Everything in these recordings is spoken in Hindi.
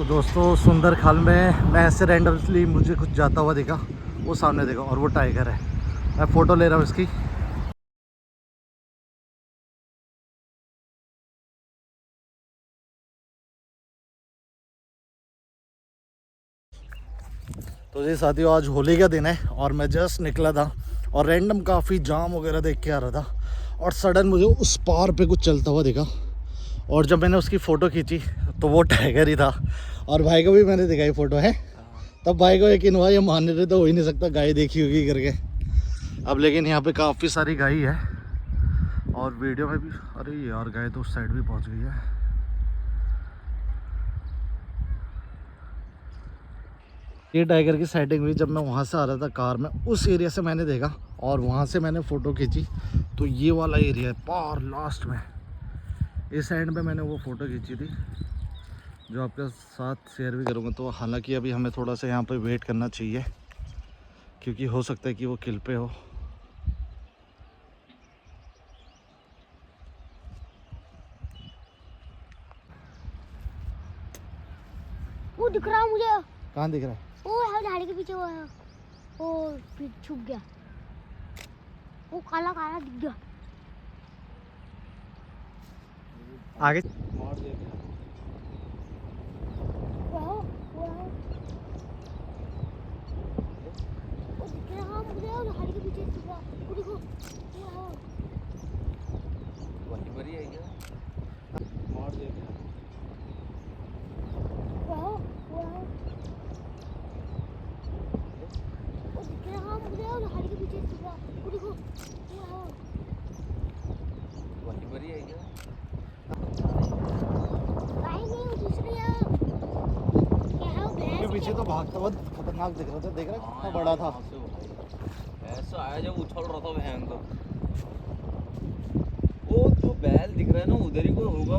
तो दोस्तों सुंदर खाल में मैं ऐसे रैंडमली मुझे कुछ जाता हुआ देखा, वो सामने देखा और वो टाइगर है। मैं फ़ोटो ले रहा हूँ इसकी। तो जी साथियों, आज होली का दिन है और मैं जस्ट निकला था और रैंडम काफ़ी जाम वगैरह देख के आ रहा था और सडन मुझे उस पार पे कुछ चलता हुआ दिखा और जब मैंने उसकी फ़ोटो खींची तो वो टाइगर ही था। और भाई को भी मैंने दिखाई फ़ोटो है, तब भाई को यकीन हुआ ये मानने रहे तो हो ही नहीं सकता, गाय देखी होगी करके। अब लेकिन यहाँ पे काफ़ी सारी गाय है और वीडियो में भी, अरे यार गाय तो उस साइड भी पहुँच गई है। ये टाइगर की साइटिंग हुई जब मैं वहाँ से आ रहा था कार में, उस एरिया से मैंने देखा और वहाँ से मैंने फ़ोटो खींची। तो ये वाला एरिया है पार लास्ट में, इस साइड पे मैंने वो फ़ोटो खींची थी जो आपके साथ शेयर भी करूँगा। तो हालांकि अभी हमें थोड़ा सा यहाँ पे वेट करना चाहिए क्योंकि हो सकता है कि वो किल पे हो। वो दिख रहा है मुझे। कहाँ दिख रहा है? वो है झाड़ी के पीछे, वो है, वो छुप गया, वो काला काला दिख गया आगे। वो दिख रहा मुझे, वो झाड़ी के पीछे छुप रहा, वो देखो वो वही मरी है क्या? मार दे क्या? वो दिख रहा मुझे, वो झाड़ी के पीछे छुप रहा, वो देखो वो वही मरी है क्या? नहीं, वो दूसरी है। क्या है वो के भैंस पीछे के? तो भागता हुआ खतरनाक दिख रहा था, देख रहा है कितना बड़ा था। ऐसा आया जब उछल रहा था बहन तो। वो जो बैल दिख रहा है ना, उधर ही कोई होगा।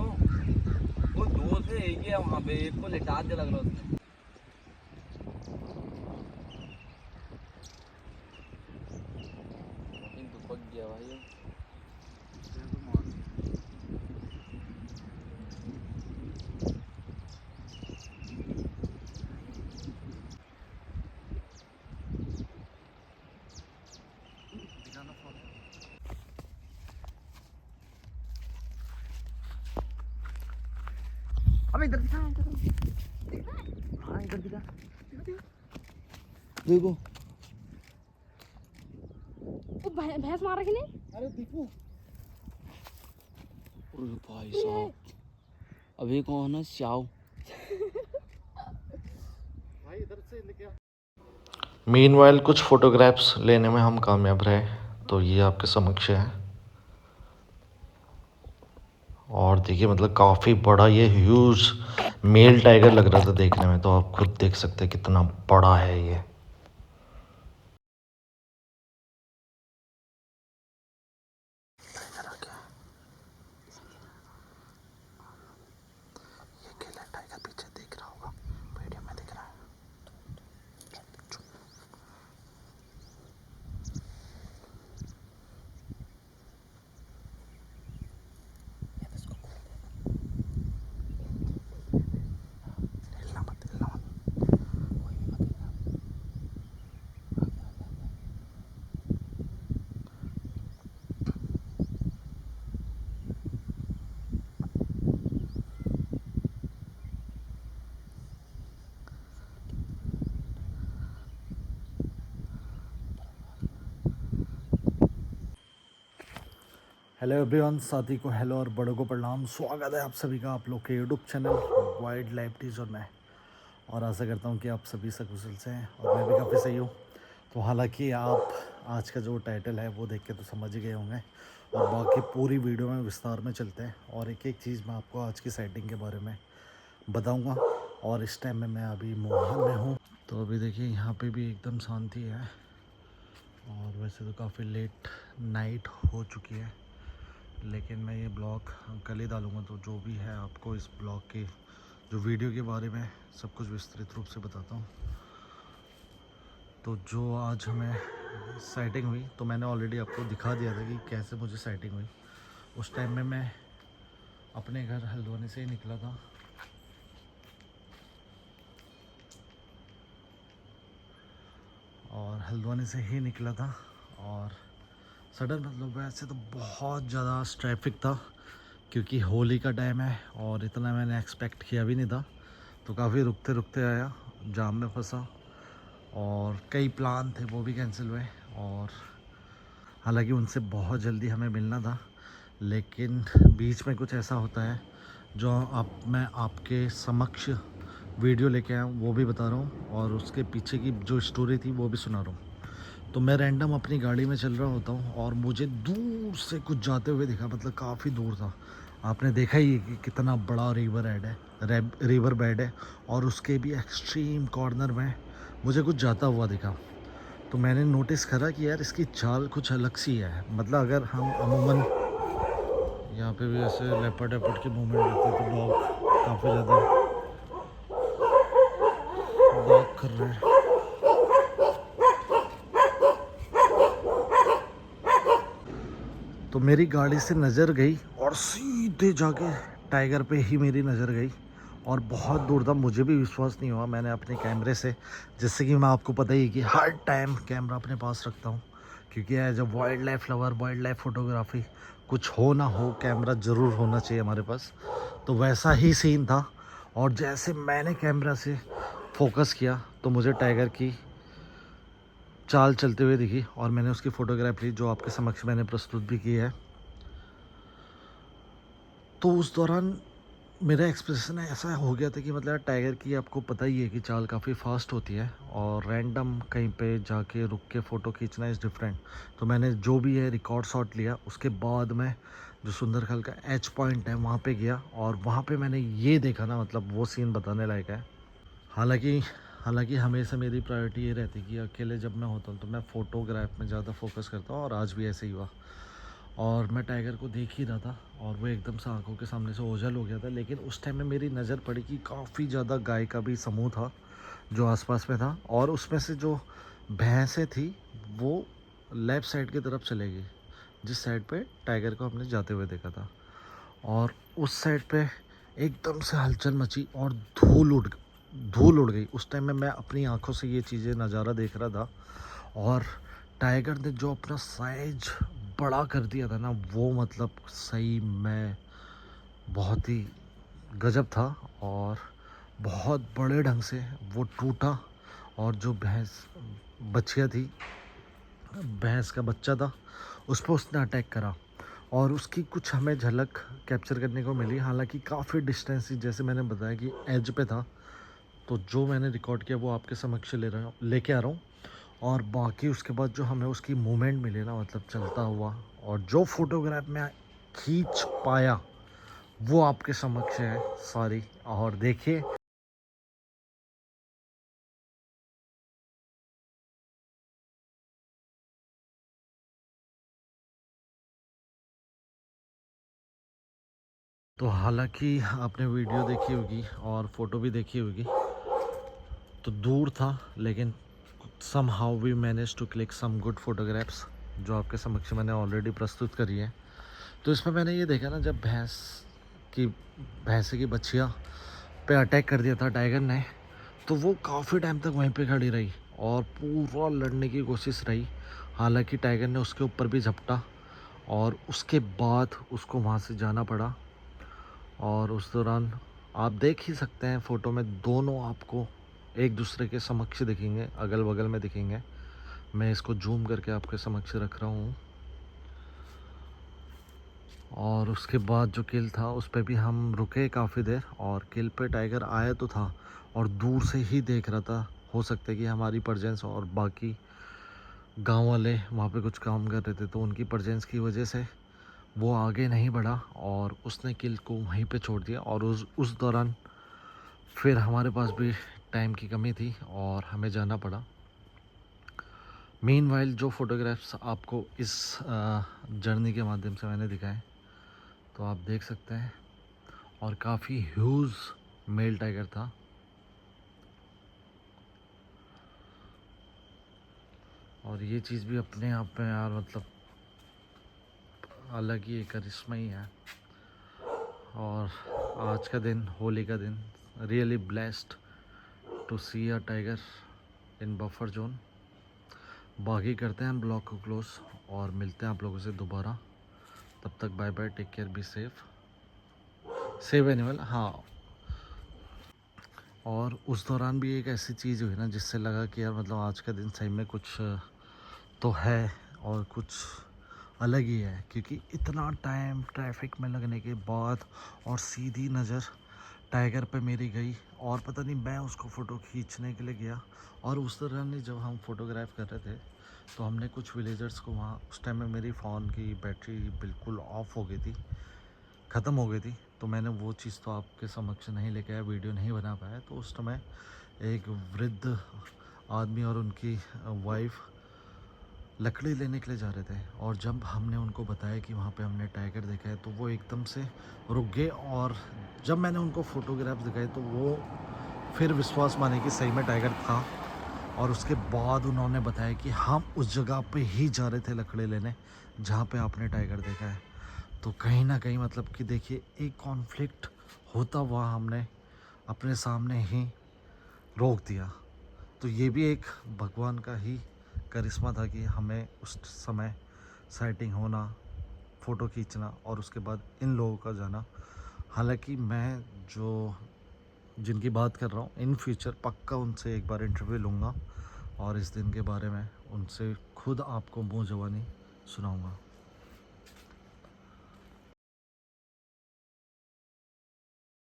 वो दो थे, एक ही है वहाँ पे, एक को लिटा के लग रहा उसने। वहीं दुपक गया भाई वो। अब इधर दिखा, हाँ इधर दिखा, देखो। वो भैंस मार रखी नहीं? अरे देखो, अरे भाई साहब, अभी कौन है श्याव? भाई इधर से लेके। मीनवाइल कुछ फोटोग्राफ्स लेने में हम कामयाब रहे, तो ये आपके समक्ष है। और देखिए मतलब काफ़ी बड़ा ये ह्यूज मेल टाइगर लग रहा था देखने में, तो आप खुद देख सकते हैं कितना बड़ा है ये। टाइगर पीछे देख रहा होगा, वीडियो में दिख रहा है। हिलना मत, हिलना मत। हेलो एवरीवन, साथी को हेलो और बड़ों को प्रणाम। स्वागत है आप सभी का आप लोग के YouTube channel wild life teaser में। और आशा करता हूँ कि आप सभी सकुशल से हैं और मैं भी काफ़ी सही हूँ। तो हालांकि आप आज का जो टाइटल है वो देख के तो समझ ही गए होंगे और बाकी पूरी वीडियो में विस्तार में चलते हैं और एक एक चीज़ मैं आपको आज की साइटिंग के बारे में बताऊँगा। और इस टाइम में मैं अभी मोहन में हूँ, तो अभी देखिए यहाँ पे भी एकदम शांति है और वैसे तो काफ़ी लेट नाइट हो चुकी है, लेकिन मैं ये ब्लॉग कल ही डालूँगा। तो जो भी है आपको इस ब्लॉग के जो वीडियो के बारे में सब कुछ विस्तृत रूप से बताता हूँ। तो जो आज हमें साइटिंग हुई तो मैंने ऑलरेडी आपको दिखा दिया था कि कैसे मुझे साइटिंग हुई। उस टाइम में मैं अपने घर हल्द्वानी से ही निकला था और हल्द्वानी से ही निकला था। और सडन मतलब वैसे तो बहुत ज़्यादा ट्रैफिक था क्योंकि होली का टाइम है और इतना मैंने एक्सपेक्ट किया भी नहीं था। तो काफ़ी रुकते रुकते आया, जाम में फंसा और कई प्लान थे वो भी कैंसिल हुए। और हालांकि उनसे बहुत जल्दी हमें मिलना था, लेकिन बीच में कुछ ऐसा होता है जो मैं आपके समक्ष वीडियो लेके आया हूँ वो भी बता रहा हूँ और उसके पीछे की जो स्टोरी थी वो भी सुना रहा हूँ। तो मैं रैंडम अपनी गाड़ी में चल रहा होता हूँ और मुझे दूर से कुछ जाते हुए दिखा, मतलब काफ़ी दूर था। आपने देखा ही है कि कितना बड़ा रिवर हेड है, रिवर बेड है और उसके भी एक्सट्रीम कॉर्नर में मुझे कुछ जाता हुआ दिखा। तो मैंने नोटिस करा कि यार इसकी चाल कुछ अलग सी है। मतलब अगर हम अमूमन यहाँ पे भी ऐसे लेपर्ड वेपर्ड की मूवमेंट रहती है तो डॉग काफ़ी ज़्यादा वॉक कर रहे हैं। तो मेरी गाड़ी से नज़र गई और सीधे जाके टाइगर पे ही मेरी नज़र गई और बहुत दूर था। मुझे भी विश्वास नहीं हुआ। मैंने अपने कैमरे से, जैसे कि मैं आपको पता ही है कि हर टाइम कैमरा अपने पास रखता हूँ क्योंकि as a wildlife lover, wildlife photography, कुछ हो ना हो कैमरा ज़रूर होना चाहिए हमारे पास। तो वैसा ही सीन था और जैसे मैंने कैमरा से फोकस किया तो मुझे टाइगर की चाल चलते हुए दिखी और मैंने उसकी फ़ोटोग्राफ ली जो आपके समक्ष मैंने प्रस्तुत भी की है। तो उस दौरान मेरा एक्सप्रेशन ऐसा हो गया था कि मतलब टाइगर की आपको पता ही है कि चाल काफ़ी फास्ट होती है और रैंडम कहीं पे जाके रुक के फ़ोटो खींचना इज़ डिफरेंट। तो मैंने जो भी है रिकॉर्ड शॉट लिया। उसके बाद मैं जो सुंदरखल का एच पॉइंट है वहाँ पे गया और वहाँ पे मैंने ये देखा ना, मतलब वो सीन बताने लायक है। हालांकि हालांकि हमेशा मेरी प्रायोरिटी ये रहती है कि अकेले जब मैं होता हूँ तो मैं फ़ोटोग्राफ में ज़्यादा फोकस करता हूँ और आज भी ऐसे ही हुआ। और मैं टाइगर को देख ही रहा था और वो एकदम से आंखों के सामने से ओझल हो गया था। लेकिन उस टाइम में मेरी नज़र पड़ी कि काफ़ी ज़्यादा गाय का भी समूह था जो आसपास में था और उसमें से जो भैंसें थी वो लेफ़्ट साइड की तरफ चले गई, जिस साइड पे टाइगर को हमने जाते हुए देखा था। और उस साइड पे एकदम से हलचल मची और धूल उड़ गई। उस टाइम में मैं अपनी आंखों से ये चीज़ें नज़ारा देख रहा था और टाइगर ने जो अपना साइज बड़ा कर दिया था ना, वो मतलब सही में बहुत ही गजब था। और बहुत बड़े ढंग से वो टूटा और जो बच्चियाँ थी, भैंस का बच्चा था, उस पर उसने अटैक करा और उसकी कुछ हमें झलक कैप्चर करने को मिली। हालांकि काफ़ी डिस्टेंस थी, जैसे मैंने बताया कि एज पे था। तो जो मैंने रिकॉर्ड किया वो आपके समक्ष लेके आ रहा हूँ। और बाकी उसके बाद जो हमें उसकी मूवमेंट मिली ना, मतलब चलता हुआ, और जो फोटोग्राफ मैं खींच पाया वो आपके समक्ष है सारी। और देखिए, तो हालांकि आपने वीडियो देखी होगी और फ़ोटो भी देखी होगी, तो दूर था लेकिन somehow we manage to click some good photographs जो आपके समक्ष मैंने ऑलरेडी प्रस्तुत करी है। तो इसमें मैंने ये देखा ना, जब की भैंसे की बच्चियाँ पे अटैक कर दिया था टाइगर ने, तो वो काफ़ी टाइम तक वहीं पे खड़ी रही और पूरा लड़ने की कोशिश रही। हालांकि टाइगर ने उसके ऊपर भी झपटा और उसके बाद उसको वहाँ से जाना पड़ा। और उस दौरान आप देख ही सकते हैं फ़ोटो में, दोनों आपको एक दूसरे के समक्ष दिखेंगे, अगल बगल में दिखेंगे। मैं इसको जूम करके आपके समक्ष रख रहा हूँ। और उसके बाद जो किल था उस पर भी हम रुके काफ़ी देर और किल पे टाइगर आया तो था और दूर से ही देख रहा था। हो सकता है कि हमारी प्रेजेंस और बाकी गांव वाले वहाँ पे कुछ काम कर रहे थे तो उनकी प्रेजेंस की वजह से वो आगे नहीं बढ़ा और उसने किल को वहीं पे छोड़ दिया। और उस दौरान फिर हमारे पास भी टाइम की कमी थी और हमें जाना पड़ा। मीनवाइल जो फ़ोटोग्राफ्स आपको इस जर्नी के माध्यम से मैंने दिखाए तो आप देख सकते हैं। और काफ़ी ह्यूज मेल टाइगर था। और ये चीज़ भी अपने आप में यार मतलब अलग ही एक करिश्मा ही है। और आज का दिन, होली का दिन, really blessed to see a tiger in buffer zone. बाकी करते हैं ब्लॉग को क्लोज और मिलते हैं आप लोगों से दोबारा। तब तक bye bye, take care, be safe, save animal. हाँ, और उस दौरान भी एक ऐसी चीज़ हुई ना जिससे लगा कि यार मतलब आज का दिन सही में कुछ तो है और कुछ अलग ही है, क्योंकि इतना टाइम ट्रैफिक में लगने के बाद और सीधी नज़र टाइगर पे मेरी गई, और पता नहीं मैं उसको फ़ोटो खींचने के लिए गया। और उस दौरान ही जब हम फोटोग्राफ कर रहे थे तो हमने कुछ विलेजर्स को वहाँ, उस टाइम में मेरी फ़ोन की बैटरी बिल्कुल ऑफ हो गई थी, ख़त्म हो गई थी, तो मैंने वो चीज़ तो आपके समक्ष नहीं लेके आया, वीडियो नहीं बना पाया। तो उस समय एक वृद्ध आदमी और उनकी वाइफ लकड़ी लेने के लिए जा रहे थे, और जब हमने उनको बताया कि वहाँ पे हमने टाइगर देखा है तो वो एकदम से रुक गए। और जब मैंने उनको फ़ोटोग्राफ दिखाए तो वो फिर विश्वास माने कि सही में टाइगर था। और उसके बाद उन्होंने बताया कि हम उस जगह पे ही जा रहे थे लकड़ी लेने जहाँ पे आपने टाइगर देखा है। तो कहीं ना कहीं मतलब कि देखिए, एक कॉन्फ्लिक्ट होता हुआ हमने अपने सामने ही रोक दिया। तो ये भी एक भगवान का ही करिश्मा था कि हमें उस समय साइटिंग होना, फ़ोटो खींचना, और उसके बाद इन लोगों का जाना। हालांकि मैं जो जिनकी बात कर रहा हूँ, इन फ्यूचर पक्का उनसे एक बार इंटरव्यू लूँगा और इस दिन के बारे में उनसे खुद आपको मुँह ज़बानी सुनाऊँगा।